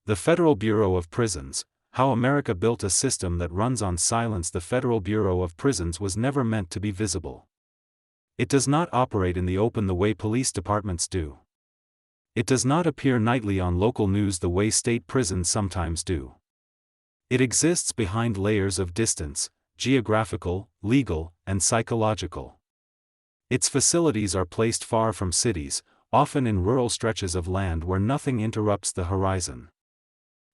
The Federal Bureau of Prisons, how America built a system that runs on silence. The Federal Bureau of Prisons was never meant to be visible. It does not operate in the open the way police departments do. It does not appear nightly on local news the way state prisons sometimes do. It exists behind layers of distance, geographical, legal, and psychological. Its facilities are placed far from cities, often in rural stretches of land where nothing interrupts the horizon.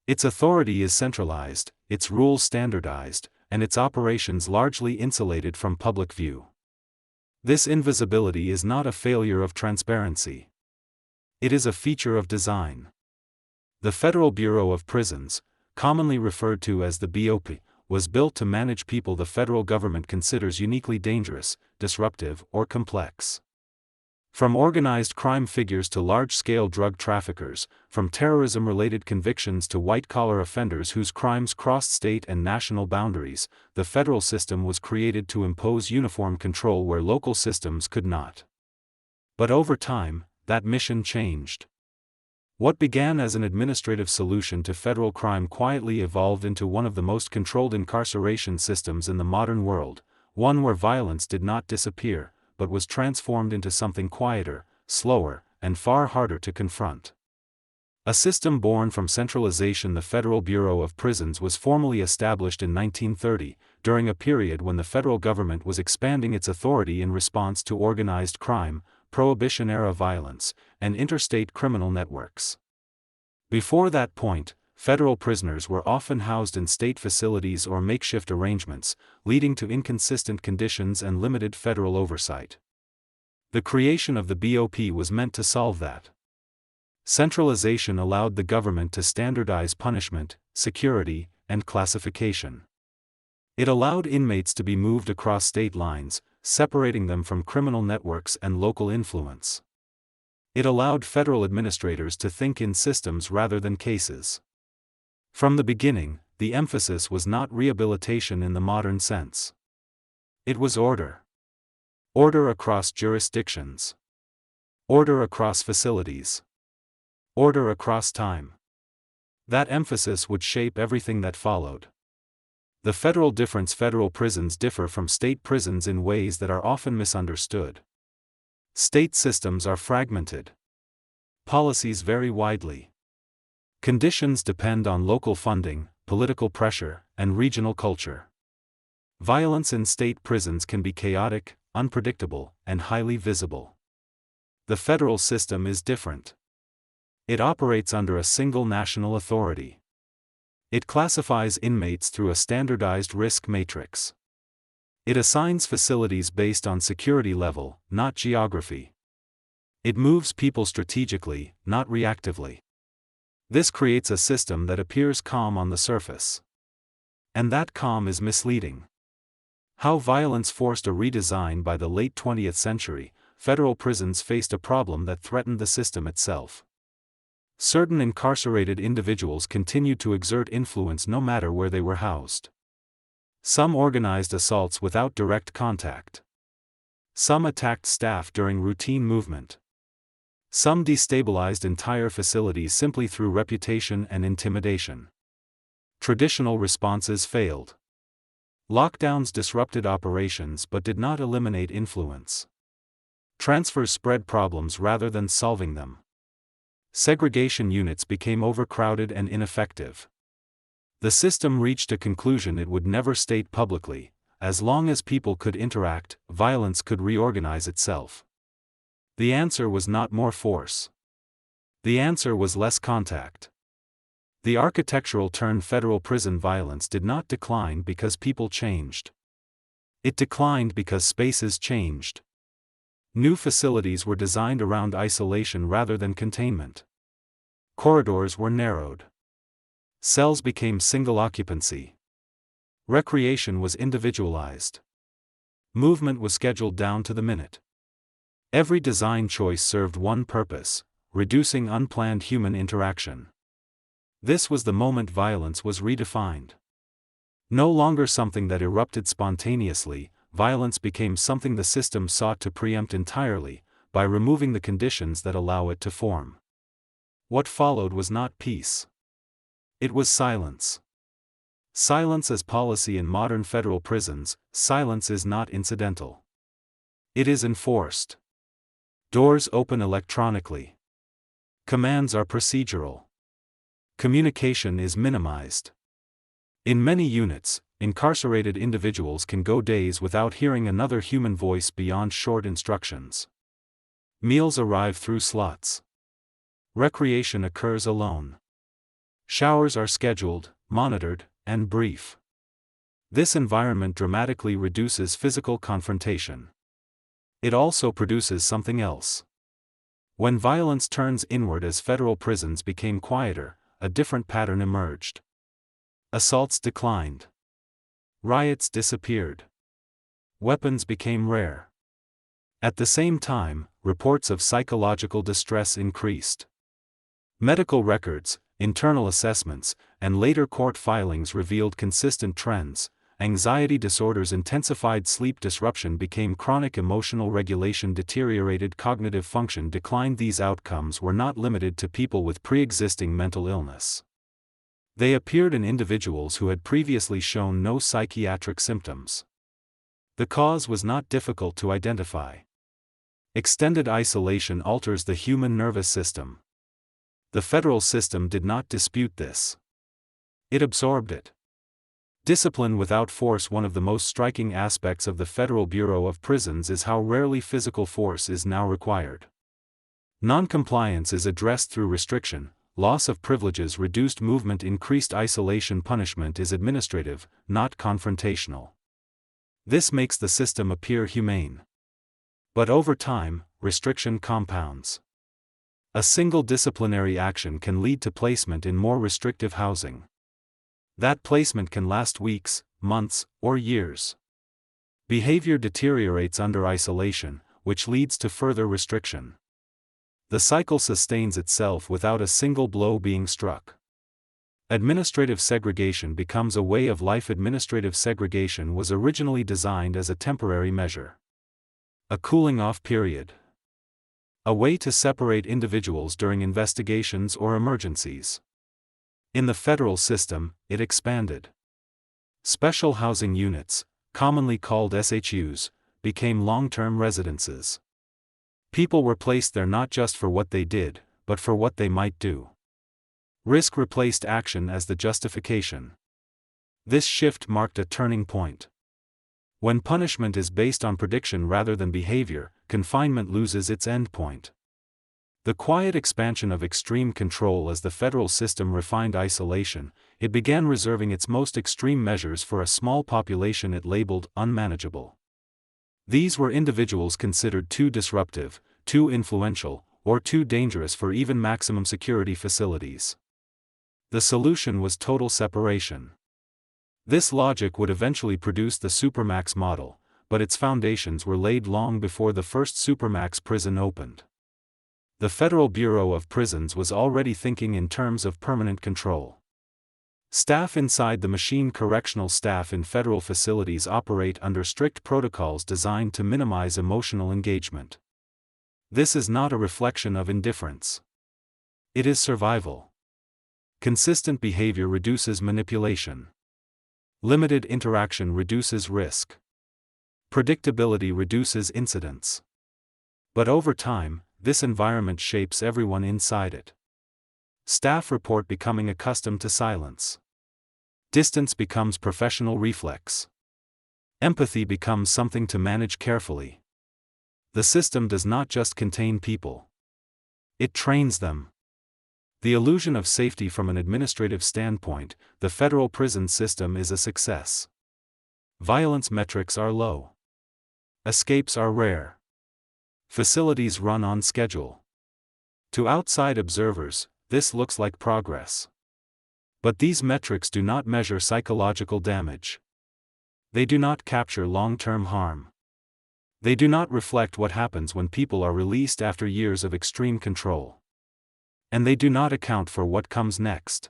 Its authority is centralized, its rules standardized, and its operations largely insulated from public view. This invisibility is not a failure of transparency. It is a feature of design. The Federal Bureau of Prisons, commonly referred to as the BOP, was built to manage people the federal government considers uniquely dangerous, disruptive, or complex. From organized crime figures to large-scale drug traffickers, from terrorism-related convictions to white-collar offenders whose crimes crossed state and national boundaries, the federal system was created to impose uniform control where local systems could not. But over time, that mission changed. What began as an administrative solution to federal crime quietly evolved into one of the most controlled incarceration systems in the modern world, one where violence did not disappear, but was transformed into something quieter, slower, and far harder to confront. A system born from centralization. The Federal Bureau of Prisons was formally established in 1930, during a period when the federal government was expanding its authority in response to organized crime, Prohibition-era violence, and interstate criminal networks. Before that point, federal prisoners were often housed in state facilities or makeshift arrangements, leading to inconsistent conditions and limited federal oversight. The creation of the BOP was meant to solve that. Centralization allowed the government to standardize punishment, security, and classification. It allowed inmates to be moved across state lines, separating them from criminal networks and local influence. It allowed federal administrators to think in systems rather than cases. From the beginning, the emphasis was not rehabilitation in the modern sense. It was order. Order across jurisdictions. Order across facilities. Order across time. That emphasis would shape everything that followed. The federal prisons differ from state prisons in ways that are often misunderstood. State systems are fragmented. Policies vary widely. Conditions depend on local funding, political pressure, and regional culture. Violence in state prisons can be chaotic, unpredictable, and highly visible. The federal system is different. It operates under a single national authority. It classifies inmates through a standardized risk matrix. It assigns facilities based on security level, not geography. It moves people strategically, not reactively. This creates a system that appears calm on the surface. And that calm is misleading. How violence forced a redesign. By the late 20th century, federal prisons faced a problem that threatened the system itself. Certain incarcerated individuals continued to exert influence no matter where they were housed. Some organized assaults without direct contact. Some attacked staff during routine movement. Some destabilized entire facilities simply through reputation and intimidation. Traditional responses failed. Lockdowns disrupted operations but did not eliminate influence. Transfers spread problems rather than solving them. Segregation units became overcrowded and ineffective. The system reached a conclusion it would never state publicly: as long as people could interact, violence could reorganize itself. The answer was not more force. The answer was less contact. The architectural turn. Federal prison violence did not decline because people changed. It declined because spaces changed. New facilities were designed around isolation rather than containment. Corridors were narrowed. Cells became single occupancy. Recreation was individualized. Movement was scheduled down to the minute. Every design choice served one purpose: reducing unplanned human interaction. This was the moment violence was redefined. No longer something that erupted spontaneously, violence became something the system sought to preempt entirely, by removing the conditions that allow it to form. What followed was not peace. It was silence. Silence as policy in modern federal prisons. Silence is not incidental. It is enforced. Doors open electronically. Commands are procedural. Communication is minimized. In many units, incarcerated individuals can go days without hearing another human voice beyond short instructions. Meals arrive through slots. Recreation occurs alone. Showers are scheduled, monitored, and brief. This environment dramatically reduces physical confrontation. It also produces something else. When violence turns inward as federal prisons became quieter, a different pattern emerged. Assaults declined. Riots disappeared. Weapons became rare. At the same time, reports of psychological distress increased. Medical records, internal assessments, and later court filings revealed consistent trends. Anxiety disorders intensified, sleep disruption became chronic, emotional regulation deteriorated, cognitive function declined. These outcomes were not limited to people with pre-existing mental illness. They appeared in individuals who had previously shown no psychiatric symptoms. The cause was not difficult to identify. Extended isolation alters the human nervous system. The federal system did not dispute this. It absorbed it. Discipline without force. One of the most striking aspects of the Federal Bureau of Prisons is how rarely physical force is now required. Noncompliance is addressed through restriction, loss of privileges, reduced movement, increased isolation. Punishment is administrative, not confrontational. This makes the system appear humane. But over time, restriction compounds. A single disciplinary action can lead to placement in more restrictive housing. That placement can last weeks, months, or years. Behavior deteriorates under isolation, which leads to further restriction. The cycle sustains itself without a single blow being struck. Administrative segregation becomes a way of life. Administrative segregation was originally designed as a temporary measure. A cooling-off period. A way to separate individuals during investigations or emergencies. In the federal system, it expanded. Special housing units, commonly called SHUs, became long-term residences. People were placed there not just for what they did, but for what they might do. Risk replaced action as the justification. This shift marked a turning point. When punishment is based on prediction rather than behavior, confinement loses its endpoint. The quiet expansion of extreme control. As the federal system refined isolation, it began reserving its most extreme measures for a small population it labeled unmanageable. These were individuals considered too disruptive, too influential, or too dangerous for even maximum security facilities. The solution was total separation. This logic would eventually produce the Supermax model, but its foundations were laid long before the first Supermax prison opened. The Federal Bureau of Prisons was already thinking in terms of permanent control. Staff inside the machine. Correctional staff in federal facilities operate under strict protocols designed to minimize emotional engagement. This is not a reflection of indifference. It is survival. Consistent behavior reduces manipulation. Limited interaction reduces risk. Predictability reduces incidents. But over time, this environment shapes everyone inside it. Staff report becoming accustomed to silence. Distance becomes professional reflex. Empathy becomes something to manage carefully. The system does not just contain people. It trains them. The illusion of safety. From an administrative standpoint, the federal prison system is a success. Violence metrics are low. Escapes are rare. Facilities run on schedule. To outside observers, this looks like progress. But these metrics do not measure psychological damage. They do not capture long-term harm. They do not reflect what happens when people are released after years of extreme control. And they do not account for what comes next.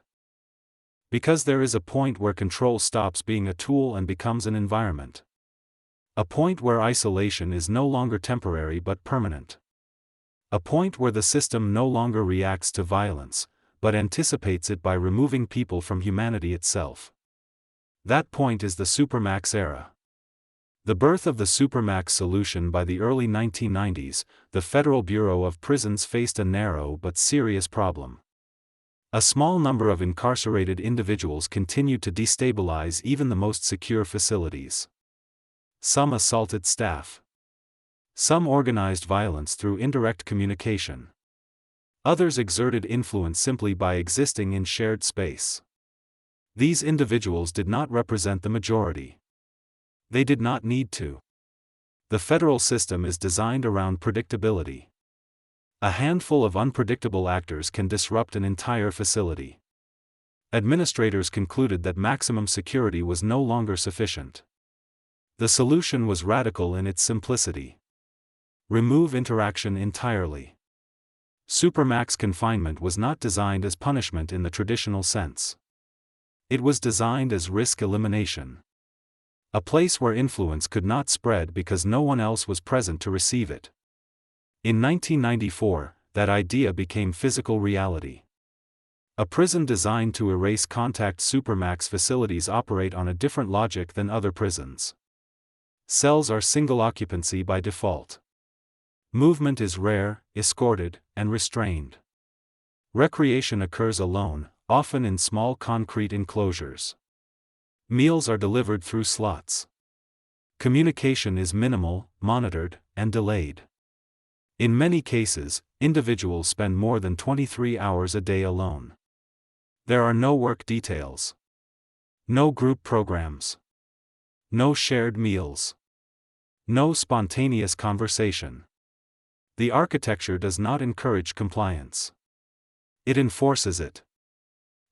Because there is a point where control stops being a tool and becomes an environment. A point where isolation is no longer temporary but permanent. A point where the system no longer reacts to violence, but anticipates it by removing people from humanity itself. That point is the Supermax era. The birth of the Supermax solution. By the early 1990s, the Federal Bureau of Prisons faced a narrow but serious problem. A small number of incarcerated individuals continued to destabilize even the most secure facilities. Some assaulted staff. Some organized violence through indirect communication. Others exerted influence simply by existing in shared space. These individuals did not represent the majority. They did not need to. The federal system is designed around predictability. A handful of unpredictable actors can disrupt an entire facility. Administrators concluded that maximum security was no longer sufficient. The solution was radical in its simplicity. Remove interaction entirely. Supermax confinement was not designed as punishment in the traditional sense. It was designed as risk elimination. A place where influence could not spread because no one else was present to receive it. In 1994, that idea became physical reality. A prison designed to erase contact. Supermax facilities operate on a different logic than other prisons. Cells are single occupancy by default. Movement is rare, escorted, and restrained. Recreation occurs alone, often in small concrete enclosures. Meals are delivered through slots. Communication is minimal, monitored, and delayed. In many cases, individuals spend more than 23 hours a day alone. There are no work details. No group programs. No shared meals. No spontaneous conversation. The architecture does not encourage compliance. It enforces it.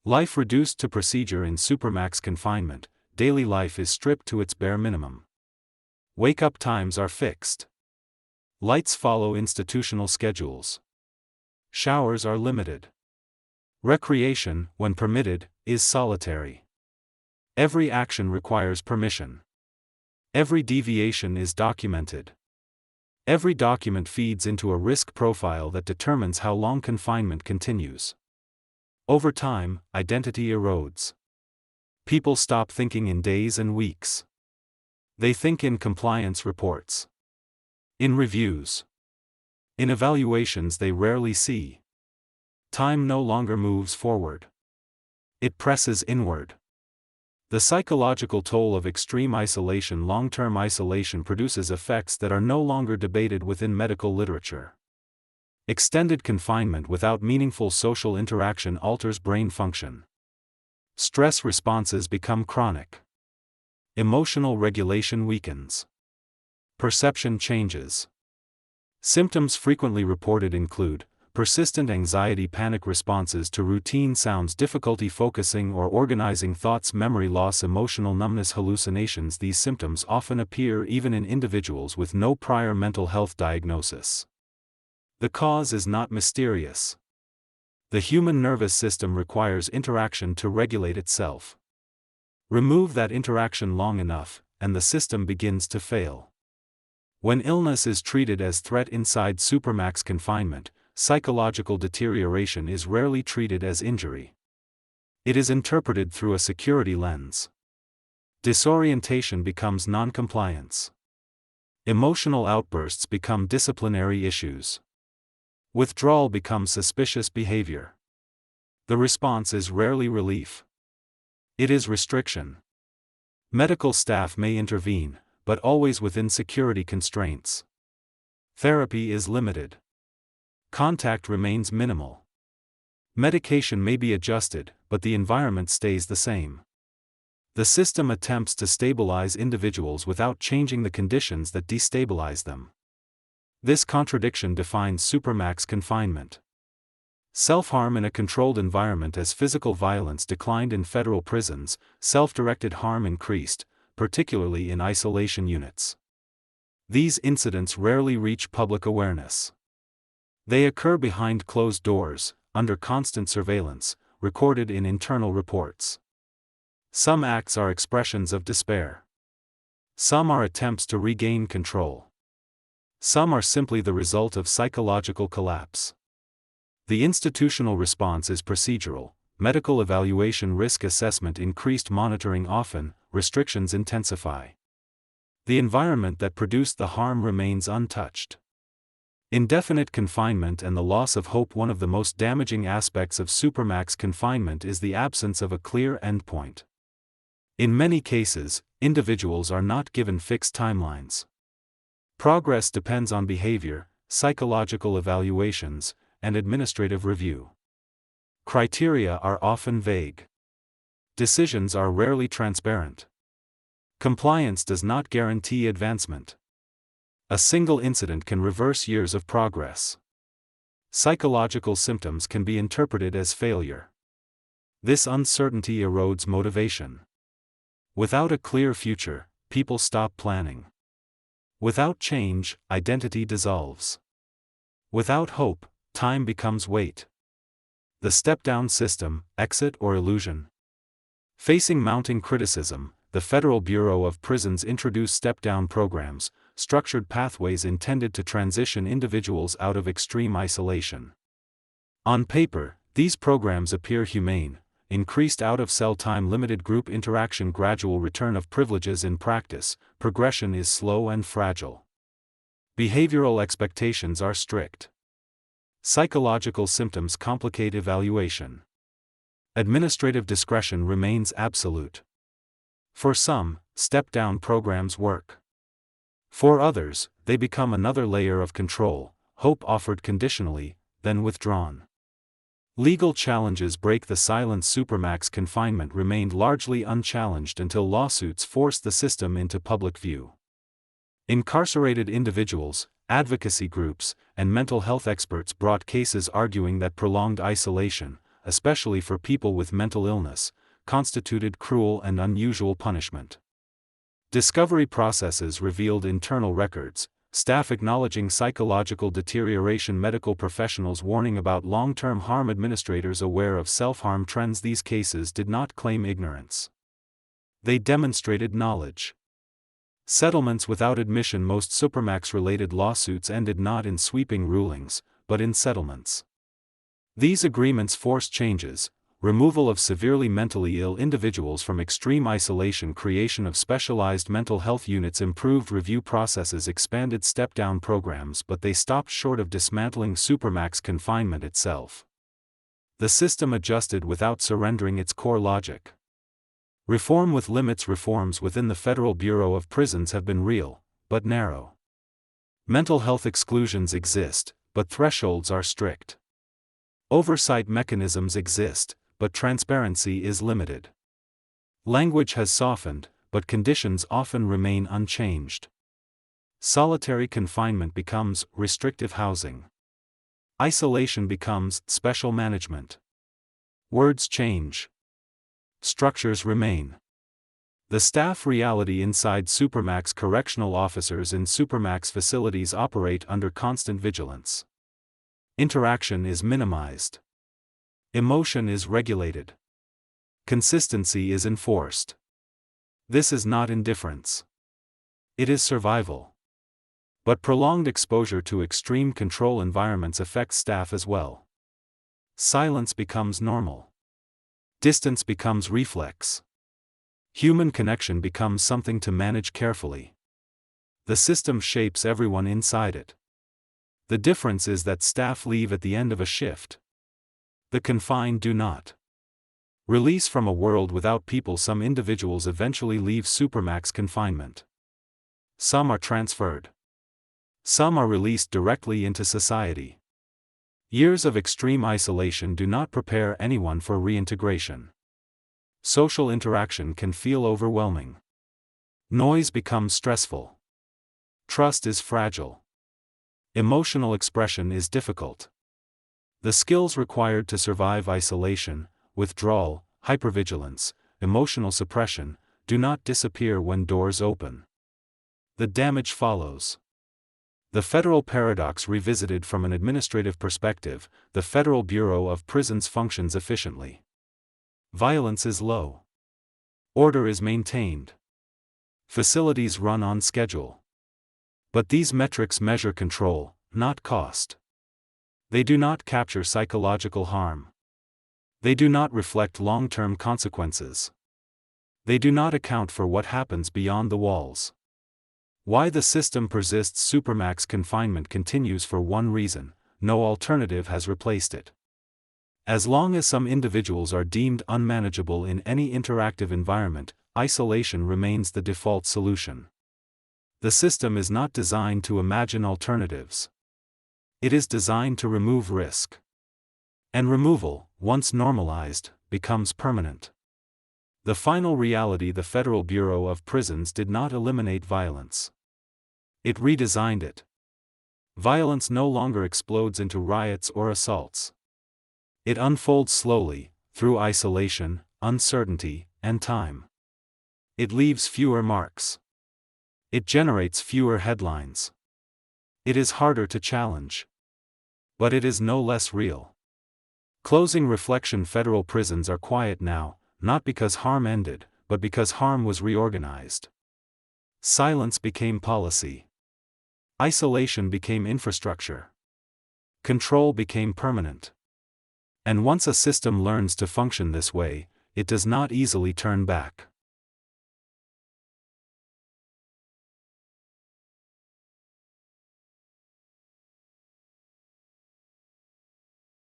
Life reduced to procedure. In Supermax confinement, daily life is stripped to its bare minimum. Wake-up times are fixed. Lights follow institutional schedules. Showers are limited. Recreation, when permitted, is solitary. Every action requires permission. Every deviation is documented. Every document feeds into a risk profile that determines how long confinement continues. Over time, identity erodes. People stop thinking in days and weeks. They think in compliance reports. In reviews. In evaluations they rarely see. Time no longer moves forward. It presses inward. The psychological toll of extreme isolation. Long-term isolation produces effects that are no longer debated within medical literature. Extended confinement without meaningful social interaction alters brain function. Stress responses become chronic. Emotional regulation weakens. Perception changes. Symptoms frequently reported include persistent anxiety, panic responses to routine sounds, difficulty focusing or organizing thoughts, memory loss, emotional numbness, hallucinations. These symptoms often appear even in individuals with no prior mental health diagnosis. The cause is not mysterious. The human nervous system requires interaction to regulate itself. Remove that interaction long enough, and the system begins to fail. When illness is treated as threat inside Supermax confinement, psychological deterioration is rarely treated as injury. It is interpreted through a security lens. Disorientation becomes noncompliance. Emotional outbursts become disciplinary issues. Withdrawal becomes suspicious behavior. The response is rarely relief. It is restriction. Medical staff may intervene, but always within security constraints. Therapy is limited. Contact remains minimal. Medication may be adjusted, but the environment stays the same. The system attempts to stabilize individuals without changing the conditions that destabilize them. This contradiction defines Supermax confinement. Self-harm in a controlled environment. As physical violence declined in federal prisons, self-directed harm increased, particularly in isolation units. These incidents rarely reach public awareness. They occur behind closed doors, under constant surveillance, recorded in internal reports. Some acts are expressions of despair. Some are attempts to regain control. Some are simply the result of psychological collapse. The institutional response is procedural: medical evaluation, risk assessment, increased monitoring, often, restrictions intensify. The environment that produced the harm remains untouched. Indefinite confinement and the loss of hope. One of the most damaging aspects of Supermax confinement is the absence of a clear endpoint. In many cases, individuals are not given fixed timelines. Progress depends on behavior, psychological evaluations, and administrative review. Criteria are often vague. Decisions are rarely transparent. Compliance does not guarantee advancement. A single incident can reverse years of progress. Psychological symptoms can be interpreted as failure. This uncertainty erodes motivation. Without a clear future, people stop planning. Without change, identity dissolves. Without hope, time becomes weight. The step-down system, exit or illusion. Facing mounting criticism, the Federal Bureau of Prisons introduced step-down programs, structured pathways intended to transition individuals out of extreme isolation. On paper, these programs appear humane: increased out-of-cell time, limited group interaction, gradual return of privileges. In practice, progression is slow and fragile. Behavioral expectations are strict. Psychological symptoms complicate evaluation. Administrative discretion remains absolute. For some, step-down programs work. For others, they become another layer of control: hope offered conditionally, then withdrawn. Legal challenges break the silence. Supermax confinement remained largely unchallenged until lawsuits forced the system into public view. Incarcerated individuals, advocacy groups, and mental health experts brought cases arguing that prolonged isolation, especially for people with mental illness, constituted cruel and unusual punishment. Discovery processes revealed internal records, staff acknowledging psychological deterioration, medical professionals warning about long-term harm, administrators aware of self-harm trends. These cases did not claim ignorance. They demonstrated knowledge. Settlements without admission. Most Supermax-related lawsuits ended not in sweeping rulings, but in settlements. These agreements forced changes: removal of severely mentally ill individuals from extreme isolation, creation of specialized mental health units, improved review processes, expanded step-down programs. But they stopped short of dismantling Supermax confinement itself. The system adjusted without surrendering its core logic. Reform with limits. Reforms within the Federal Bureau of Prisons have been real, but narrow. Mental health exclusions exist, but thresholds are strict. Oversight mechanisms exist, but transparency is limited. Language has softened, but conditions often remain unchanged. Solitary confinement becomes restrictive housing. Isolation becomes special management. Words change. Structures remain. The staff reality inside Supermax: correctional officers in Supermax facilities operate under constant vigilance. Interaction is minimized. Emotion is regulated. Consistency is enforced. This is not indifference. It is survival. But prolonged exposure to extreme control environments affects staff as well. Silence becomes normal. Distance becomes reflex. Human connection becomes something to manage carefully. The system shapes everyone inside it. The difference is that staff leave at the end of a shift. The confined do not. Release from a world without people. Some individuals eventually leave Supermax confinement. Some are transferred. Some are released directly into society. Years of extreme isolation do not prepare anyone for reintegration. Social interaction can feel overwhelming. Noise becomes stressful. Trust is fragile. Emotional expression is difficult. The skills required to survive isolation, withdrawal, hypervigilance, emotional suppression, do not disappear when doors open. The damage follows. The federal paradox revisited from an administrative perspective: the Federal Bureau of Prisons functions efficiently. Violence is low. Order is maintained. Facilities run on schedule. But these metrics measure control, not cost. They do not capture psychological harm. They do not reflect long-term consequences. They do not account for what happens beyond the walls. Why the system persists: Supermax confinement continues for one reason: no alternative has replaced it. As long as some individuals are deemed unmanageable in any interactive environment, isolation remains the default solution. The system is not designed to imagine alternatives. It is designed to remove risk. And removal, once normalized, becomes permanent. The final reality: the Federal Bureau of Prisons did not eliminate violence. It redesigned it. Violence no longer explodes into riots or assaults. It unfolds slowly, through isolation, uncertainty, and time. It leaves fewer marks. It generates fewer headlines. It is harder to challenge. But it is no less real. Closing reflection: federal prisons are quiet now, not because harm ended, but because harm was reorganized. Silence became policy. Isolation became infrastructure. Control became permanent. And once a system learns to function this way, it does not easily turn back.